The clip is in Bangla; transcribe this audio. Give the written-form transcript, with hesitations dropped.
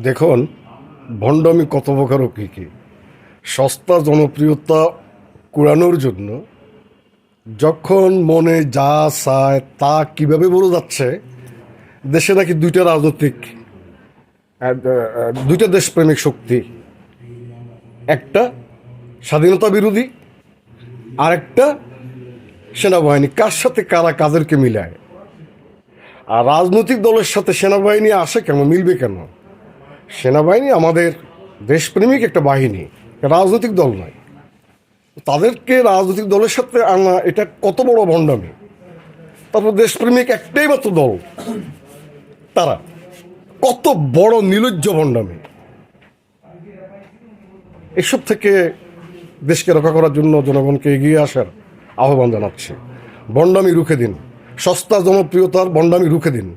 দেখুন, ভণ্ডামি কত প্রকার ও কী কী। সস্তা জনপ্রিয়তা কুড়ানোর জন্য যখন মনে যা চায় তা কিভাবে বলে যাচ্ছে। দেশে নাকি দুইটা দেশপ্রেমিক শক্তি, একটা স্বাধীনতা বিরোধী আর একটা সেনাবাহিনী। কার সাথে কারা কাদেরকে মিলায়? আর রাজনৈতিক দলের সাথে সেনাবাহিনী আসে কেন, মিলবে কেন? সেনাবাহিনী আমাদের দেশপ্রেমিক একটা বাহিনী, রাজনৈতিক দল নয়। তাদেরকে রাজনৈতিক দলের সাথে আনা এটা কত বড় ভণ্ডামি। তারপর দেশপ্রেমিক একটাই মাত্র দল, তারা কত বড় নির্লজ্জ ভণ্ডামি। এসব থেকে দেশকে রক্ষা করার জন্য জনগণকে এগিয়ে আসার আহ্বান জানাচ্ছি। ভণ্ডামি রুখে দিন, সস্তা জনপ্রিয়তার ভণ্ডামি রুখে দিন।